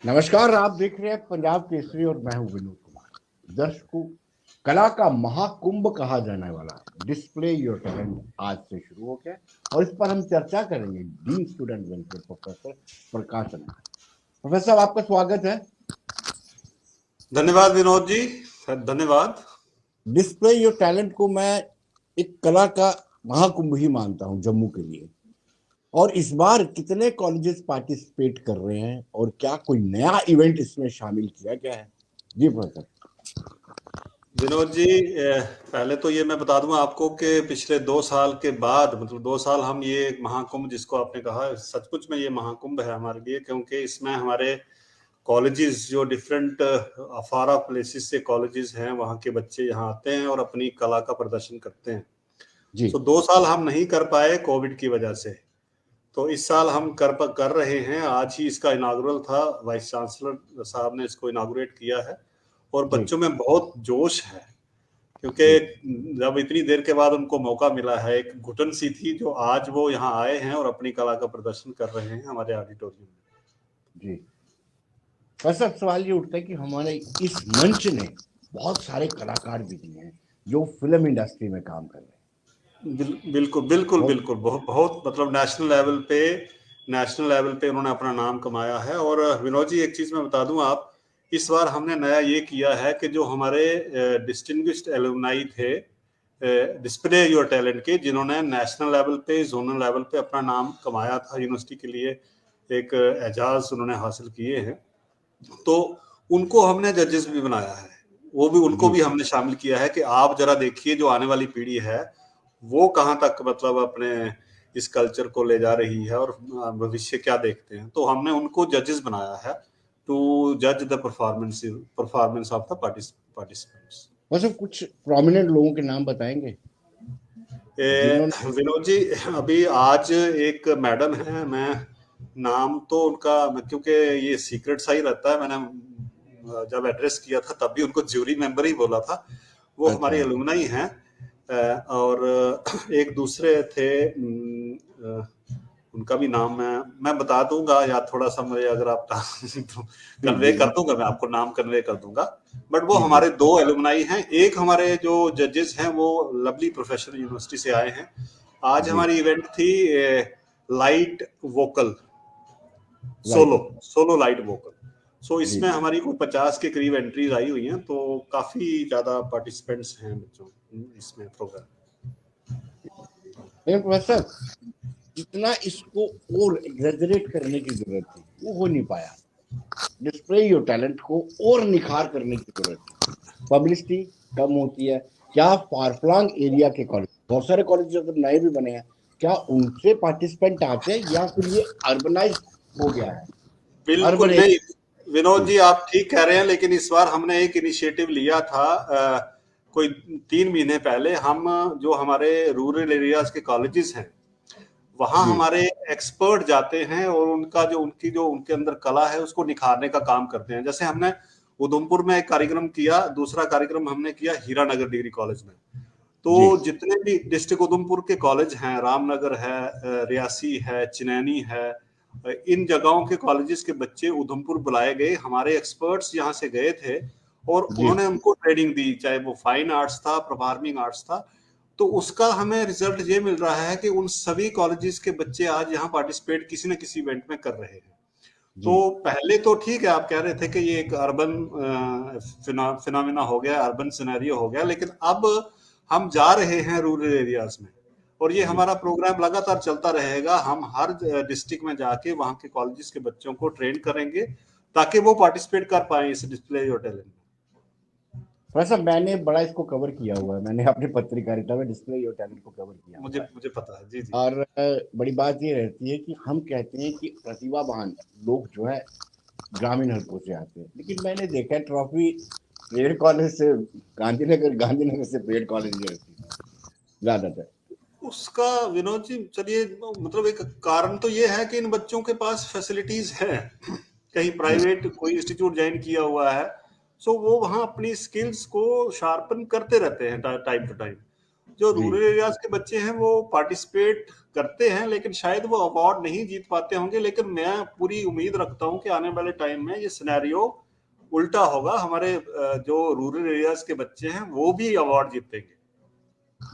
नमस्कार। आप देख रहे हैं पंजाब केसरी और मैं हूं विनोद कुमार। दर्शकों, कला का महाकुंभ कहा जाने वाला डिस्प्ले योर टैलेंट आज से शुरू हो गया और इस पर हम चर्चा करेंगे डीन स्टूडेंट वेलफेयर प्रोफेसर प्रकाश अनाथ। प्रोफेसर साहब, आपका स्वागत है। धन्यवाद विनोद जी। धन्यवाद। डिस्प्ले योर टैलेंट को मैं एक कला का महाकुंभ ही मानता हूं जम्मू के लिए। और इस बार कितने कॉलेजेस पार्टिसिपेट कर रहे हैं और क्या कोई नया इवेंट इसमें शामिल किया गया है? जी प्रोफेसर। विनोद जी, पहले तो ये मैं बता दूं आपको कि पिछले 2 साल के बाद, मतलब 2 साल हम ये महाकुंभ जिसको आपने कहा, सचमुच में ये महाकुंभ है हमारे लिए, क्योंकि इसमें हमारे कॉलेजेस जो डिफरेंट अफारा प्लेसेस से कॉलेजेस हैं, वहाँ के बच्चे यहाँ आते हैं और अपनी कला का प्रदर्शन करते हैं। जी। सो 2 साल हम नहीं कर पाए कोविड की वजह से, तो इस साल हम कर रहे हैं। आज ही इसका इनागुरल था, वाइस चांसलर साहब ने इसको इनागुरेट किया है और जी। बच्चों में बहुत जोश है, क्योंकि जी। जब इतनी देर के बाद उनको मौका मिला है, एक घुटन सी थी, जो आज वो यहाँ आए हैं और अपनी कला का प्रदर्शन कर रहे हैं हमारे ऑडिटोरियम में। जी। बस अब सवाल ये उठता है कि हमारे इस मंच ने बहुत सारे कलाकार भी दिए हैं जो फिल्म इंडस्ट्री में काम कर रहे बिल्कुल बिल्कुल हैं। बिल्कुल, बहुत बहुत, मतलब नेशनल लेवल पे उन्होंने अपना नाम कमाया है। और विनोद जी, एक चीज मैं बता दूं, आप, इस बार हमने नया ये किया है कि जो हमारे डिस्टिंग्विश्ड एलुमनाई थे डिस्प्ले योर टैलेंट के, जिन्होंने नेशनल लेवल पे, जोनल लेवल पे अपना नाम कमाया था, यूनिवर्सिटी के लिए एक एजाज उन्होंने हासिल किए हैं, तो उनको हमने जजेस भी बनाया है। वो भी, उनको जी। भी हमने शामिल किया है कि आप जरा देखिए जो आने वाली पीढ़ी है वो कहाँ तक, मतलब अपने इस कल्चर को ले जा रही है और भविष्य क्या देखते हैं। तो हमने उनको जजेस बनाया है टू जज the performance of the participants. बस अब कुछ प्रोमिनेंट लोगों के नाम बताएंगे जिन्होंने। विनोद जी, अभी आज एक मैडम है, मैं नाम तो उनका, क्योंकि ये सीक्रेट सा ही रहता है, मैंने जब एड्रेस किया था तब भी उनको ज्यूरी मेंबर ही बोला था। वो हमारे अच्छा। एलुमनाई हैं। और एक दूसरे थे, उनका भी नाम मैं बता दूंगा, या थोड़ा सा मुझे अगर आप तो जी। कन्वे जी। कर दूंगा, मैं आपको नाम कन्वे कर दूंगा। बट वो जी। जी। हमारे दो एलुमनाई हैं। एक हमारे जो जजेस हैं वो लवली प्रोफेशनल यूनिवर्सिटी से आए हैं। आज जी। हमारी इवेंट थी light vocal, right. Solo light vocal. So जी। इसमें हमारी कोई 50 के करीब एंट्रीज आई हुई हैं, तो काफी ज्यादा पार्टिसिपेंट्स हैं बच्चों इसमें प्रोग्राम। लेकिन प्रोफेसर, जितना इसको और एग्जेजरेट करने की जरूरत थी वो हो नहीं पाया। डिस्प्ले योर टैलेंट को और निखार करने की जरूरत है। पब्लिसिटी कम होती है। क्या फारफ्लंग एरिया के कॉलेज, बहुत सारे कॉलेज अगर नए भी बने हैं, क्या उनसे पार्टिसिपेंट आते हैं या फिर ये अर्बनाइज हो गया है? अर्बन बिल्कुल नहीं, एरिया। विनोद जी। जी आप ठीक कह रहे हैं, लेकिन इस बार हमने एक इनिशिएटिव लिया था। कोई 3 महीने पहले हम, जो हमारे रूरल एरियाज के कॉलेजेस हैं, वहाँ जी। हमारे एक्सपर्ट जाते हैं और उनका जो उनके अंदर कला है उसको निखारने का काम करते हैं। जैसे हमने उधमपुर में एक कार्यक्रम किया, दूसरा कार्यक्रम हमने किया हीरानगर डिग्री कॉलेज में। तो जी। जितने भी डिस्ट्रिक्ट उधमपुर के कॉलेज हैं, रामनगर है, रियासी है, चिनैनी है, इन जगहों के कॉलेजेस के बच्चे उधमपुर बुलाए गए, हमारे एक्सपर्ट्स यहाँ से गए थे और जी। उन्होंने उनको ट्रेनिंग दी, चाहे वो फाइन आर्ट्स था, परफॉर्मिंग आर्ट्स था। तो उसका हमें रिजल्ट ये मिल रहा है कि उन सभी कॉलेजेस के बच्चे आज यहाँ पार्टिसिपेट किसी न किसी इवेंट में कर रहे हैं। जी। तो पहले तो ठीक है, आप कह रहे थे कि ये एक अर्बन फिनोमिना हो गया, अर्बन सिनेरियो हो गया, लेकिन अब हम जा रहे हैं रूरल एरियाज में और ये जी। हमारा प्रोग्राम लगातार चलता रहेगा। हम हर डिस्ट्रिक्ट में जाके वहाँ के कॉलेजेस के बच्चों को ट्रेन करेंगे ताकि वो पार्टिसिपेट कर पाए इस डिस्प्ले योर टैलेंट में। वैसा मैंने बड़ा इसको कवर किया हुआ है, मैंने अपनी पत्रकारिता में डिस्प्ले योर टैलेंट को कवर किया मुझे हुआ है। मुझे पता है, जी जी। और बड़ी बात ये रहती है कि हम कहते हैं कि प्रतिभावान लोग जो है ग्रामीण हलकों से आते हैं, लेकिन मैंने देखा है ट्रॉफी पेड़ कॉलेज से, गांधीनगर से पेड़ कॉलेज में रहती है ज्यादातर। उसका विनोद जी, चलिए, मतलब एक कारण तो ये है कि इन बच्चों के पास फैसिलिटीज है, कहीं जी। प्राइवेट कोई इंस्टीट्यूट ज्वाइन किया हुआ है, सो वो वहाँ अपनी स्किल्स को शार्पन करते रहते हैं टाइम टू टाइम। जो जी रूरल एरियाज के बच्चे हैं वो पार्टिसिपेट करते हैं, लेकिन शायद वो अवार्ड नहीं जीत पाते होंगे। लेकिन मैं पूरी उम्मीद रखता हूं कि आने वाले टाइम में ये सिनेरियो उल्टा होगा, हमारे जो रूरल एरियाज के बच्चे हैं वो भी अवार्ड जीतेंगे।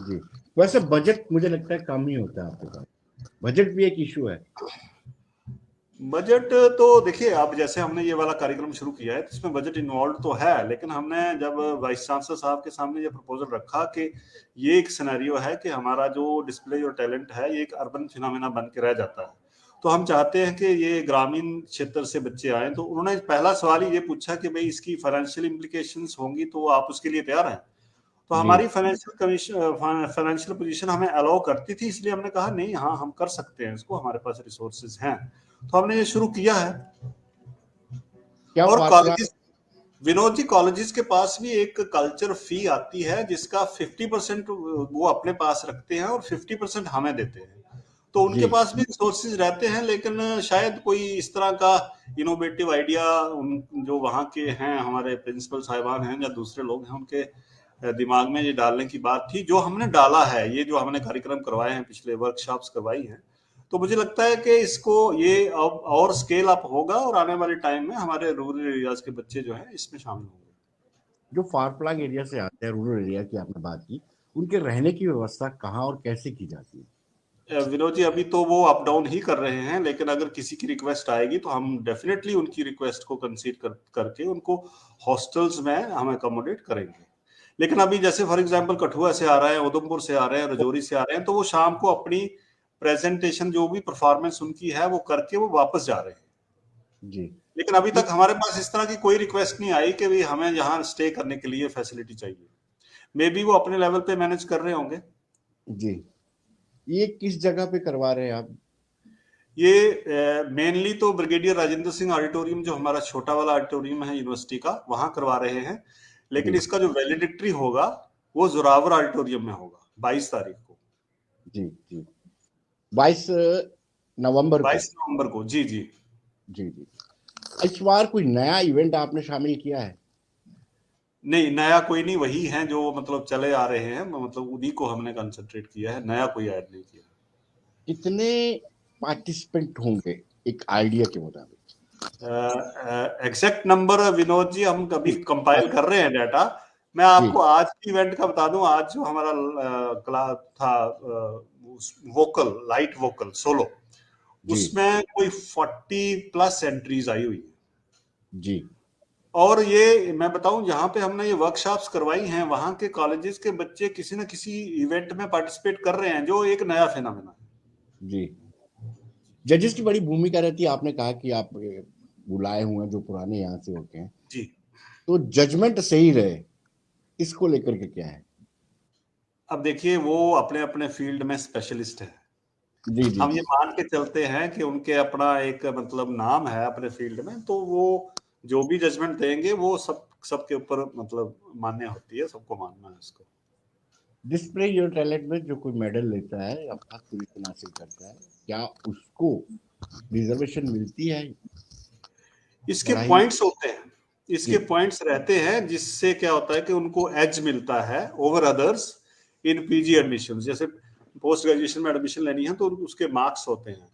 जी। वैसे बजट मुझे लगता है कम ही होता है आपके पास, बजट भी एक इशू है। बजट तो देखिए, अब जैसे हमने ये वाला कार्यक्रम शुरू किया है तो इसमें बजट इन्वॉल्व तो है, लेकिन हमने जब वाइस चांसलर साहब के सामने ये प्रपोजल रखा कि ये एक सिनेरियो है कि हमारा जो डिस्प्ले और टैलेंट है ये एक अर्बन फिनोमेना बन के रह जाता है, तो हम चाहते हैं कि ये ग्रामीण क्षेत्र से बच्चे आए, तो उन्होंने पहला सवाल ही ये पूछा कि भाई इसकी फाइनेंशियल इम्प्लीकेशंस होंगी तो आप उसके लिए तैयार हैं। तो जी हमारी फाइनेंशियल पोजीशन हमें अलाउ करती थी, इसलिए हमने कहा नहीं, हाँ हम कर सकते हैं इसको, हमारे पास रिसोर्सेज हैं, तो हमने ये शुरू किया है। क्या और formula? Colleges, Vinod ji, colleges के पास भी एक कल्चर फी आती है जिसका 50% वो अपने पास रखते हैं और 50% हमें देते हैं, तो उनके जी पास भी रिसोर्सेज रहते हैं, लेकिन शायद कोई इस तरह का इनोवेटिव आइडिया जो वहाँ के हैं हमारे प्रिंसिपल साहिबान हैं या दूसरे लोग हैं उनके दिमाग में ये डालने की बात थी, जो हमने डाला है, ये जो हमने कार्यक्रम करवाए हैं, पिछले वर्कशॉप्स करवाई हैं, तो मुझे लगता है कि इसको ये अब और स्केल अप होगा और आने वाले टाइम में हमारे रूरल एरियाज के बच्चे जो हैं इसमें शामिल होंगे। जो फार फ्लंग एरिया से आते हैं, रूरल एरिया की आपने बात की, उनके रहने की व्यवस्था कहाँ और कैसे की जाती है? विनोद जी, अभी तो वो अप डाउन ही कर रहे हैं, लेकिन अगर किसी की रिक्वेस्ट आएगी तो हम डेफिनेटली उनकी रिक्वेस्ट को कंसीडर करके उनको हॉस्टल्स में हम अकोमोडेट करेंगे। लेकिन अभी जैसे फॉर एग्जांपल कठुआ से आ रहे हैं, उधमपुर से आ रहे हैं, रजौरी से आ रहे हैं, तो वो शाम को अपनी प्रेजेंटेशन जो भी परफॉर्मेंस उनकी है वो करके वो वापस जा रहे हैं। जी। लेकिन अभी ये तक हमारे पास इस तरह की कोई रिक्वेस्ट नहीं आई कि भाई हमें यहाँ स्टे करने के लिए फैसिलिटी चाहिए। मे बी वो अपने लेवल पे मैनेज कर रहे होंगे। जी, ये किस जगह पे करवा रहे हैं आप? ये मेनली तो ब्रिगेडियर राजेंद्र सिंह ऑडिटोरियम, जो हमारा छोटा वाला ऑडिटोरियम है यूनिवर्सिटी का, वहां करवा रहे हैं। लेकिन जी इसका जो वैलिडिक्टरी होगा वो जोरावर ऑडिटोरियम में होगा 22 तारीख को। जी जी। 22 नवंबर को? 22 नवंबर को, जी जी। जी जी। इस बार कोई नया इवेंट आपने शामिल किया है? नहीं, नया कोई नहीं, वही है जो मतलब चले आ रहे हैं, मतलब उन्हीं को हमने कंसंट्रेट किया है, नया कोई ऐड नहीं किया। कितने पार्टिसिपेंट होंगे एक आइडिया के मुताबिक? एग्जैक्ट नंबर विनोद जी हम कभी जी कंपाइल कर रहे हैं डाटा। मैं जी आपको आज की इवेंट का बता दूं, आज जो हमारा क्लास था वोकल, लाइट वोकल सोलो, जी उसमें कोई 40+ एंट्रीज आई हुई है। जी और ये मैं बताऊं, जहां पे हमने ये वर्कशॉप्स करवाई हैं वहां के कॉलेजेस के बच्चे किसी न किसी इवेंट में पार्टिसिपेट कर रहे हैं, जो एक नया फिनोमेना है। जी। जजेस की बड़ी भूमिका रहती है, आपने कहा कि आप बुलाए हुए हैं जो पुराने यहाँ से होते हैं, जी। तो जजमेंट सही रहे, इसको लेकर के क्या है? अब देखिए, वो अपने अपने फील्ड में स्पेशलिस्ट है। जी जी हम ये जी मान के चलते हैं कि उनके अपना एक मतलब नाम है अपने फील्ड में, तो वो जो भी जजमेंट देंगे वो सबके ऊपर मतलब मान्य होती है, सबको मानना है उसको। डिस्प्ले योर टैलेंट में जो कोई मेडल लेता है या फर्स्ट पोजीशन हासिल करता है, क्या उसको रिजर्वेशन मिलती है? इसके पढ़ाई? पॉइंट्स होते हैं, जी इसके पॉइंट्स रहते हैं, जिससे क्या होता है कि उनको एज मिलता है over others in PG admission. जैसे पोस्ट ग्रेजुएशन में एडमिशन लेनी है तो उसके मार्क्स होते हैं।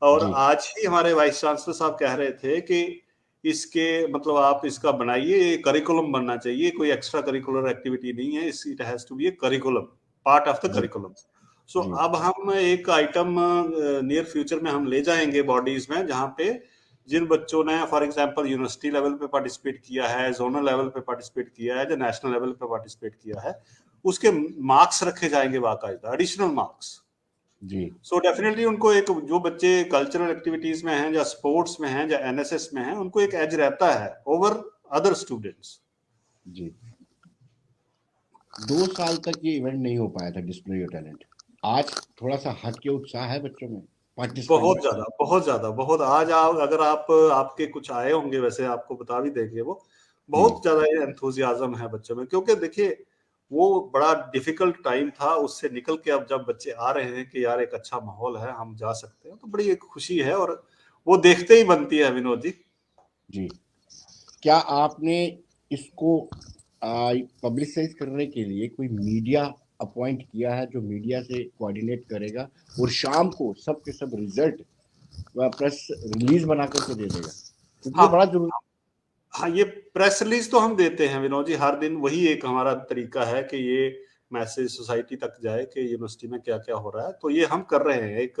और जी आज ही हमारे वाइस चांसलर साहब कह रहे थे कि इसके मतलब आप इसका बनाइए, ये करिकुलम बनना चाहिए, कोई एक्स्ट्रा करिकुलर एक्टिविटी नहीं है, it has to be a curriculum, part of the जी करिकुलम। सो जी अब हम एक आइटम नियर फ्यूचर में हम ले जाएंगे बॉडीज में, जहां पे जिन बच्चों ने फॉर एग्जांपल यूनिवर्सिटी लेवल पे पार्टिसिपेट किया है, जोनल लेवल पे पार्टिसिपेट किया है, या नेशनल लेवल पे पार्टिसिपेट किया है, उसके मार्क्स रखे जाएंगे बाकायदा, एडिशनल मार्क्स। जी सो डेफिनेटली उनको एक, जो बच्चे कल्चरल एक्टिविटीज में हैं या स्पोर्ट्स में हैं या एनएसएस में हैं, उनको एक एज रहता है ओवर अदर स्टूडेंट्स। जी। 2 साल तक ये इवेंट नहीं हो पाया था डिस्प्ले योर टैलेंट, आज थोड़ा सा हट के उत्साह है बच्चों में, पार्टिसिपेंट बहुत में? ज्यादा, बहुत ज्यादा, बहुत। आज आप अगर आप आपके कुछ आए होंगे, वैसे आपको बता भी देंगे वो, बहुत जी ज्यादा एंथुजियाज्म है बच्चों में, क्योंकि देखिए वो बड़ा डिफिकल्ट टाइम था, उससे निकल के अब जब बच्चे आ रहे हैं कि यार एक अच्छा माहौल है, हम जा सकते हैं, तो बड़ी एक खुशी है, और वो देखते ही बनती है विनोद जी। जी। क्या आपने इसको पब्लिसाइज करने के लिए कोई मीडिया अपॉइंट किया है जो मीडिया से कोऑर्डिनेट करेगा और शाम को सब के सब रिजल्ट प्रेस रिलीज बना करके दे देगा, क्योंकि ये हाँ बड़ा जरूरी। हाँ, ये प्रेस रिलीज तो हम देते हैं विनोद जी हर दिन, वही एक हमारा तरीका है कि ये मैसेज सोसाइटी तक जाए कि यूनिवर्सिटी में क्या क्या हो रहा है। तो ये हम कर रहे हैं, एक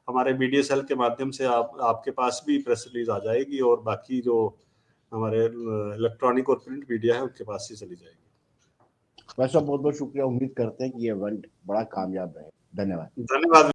हमारे मीडिया सेल के माध्यम से आपके पास भी प्रेस रिलीज आ जाएगी और बाकी जो हमारे इलेक्ट्रॉनिक और प्रिंट मीडिया है उनके पास ही चली जाएगी। वैसा बहुत बहुत शुक्रिया, उम्मीद करते हैं कि ये इवेंट बड़ा कामयाब रहे। धन्यवाद। धन्यवाद।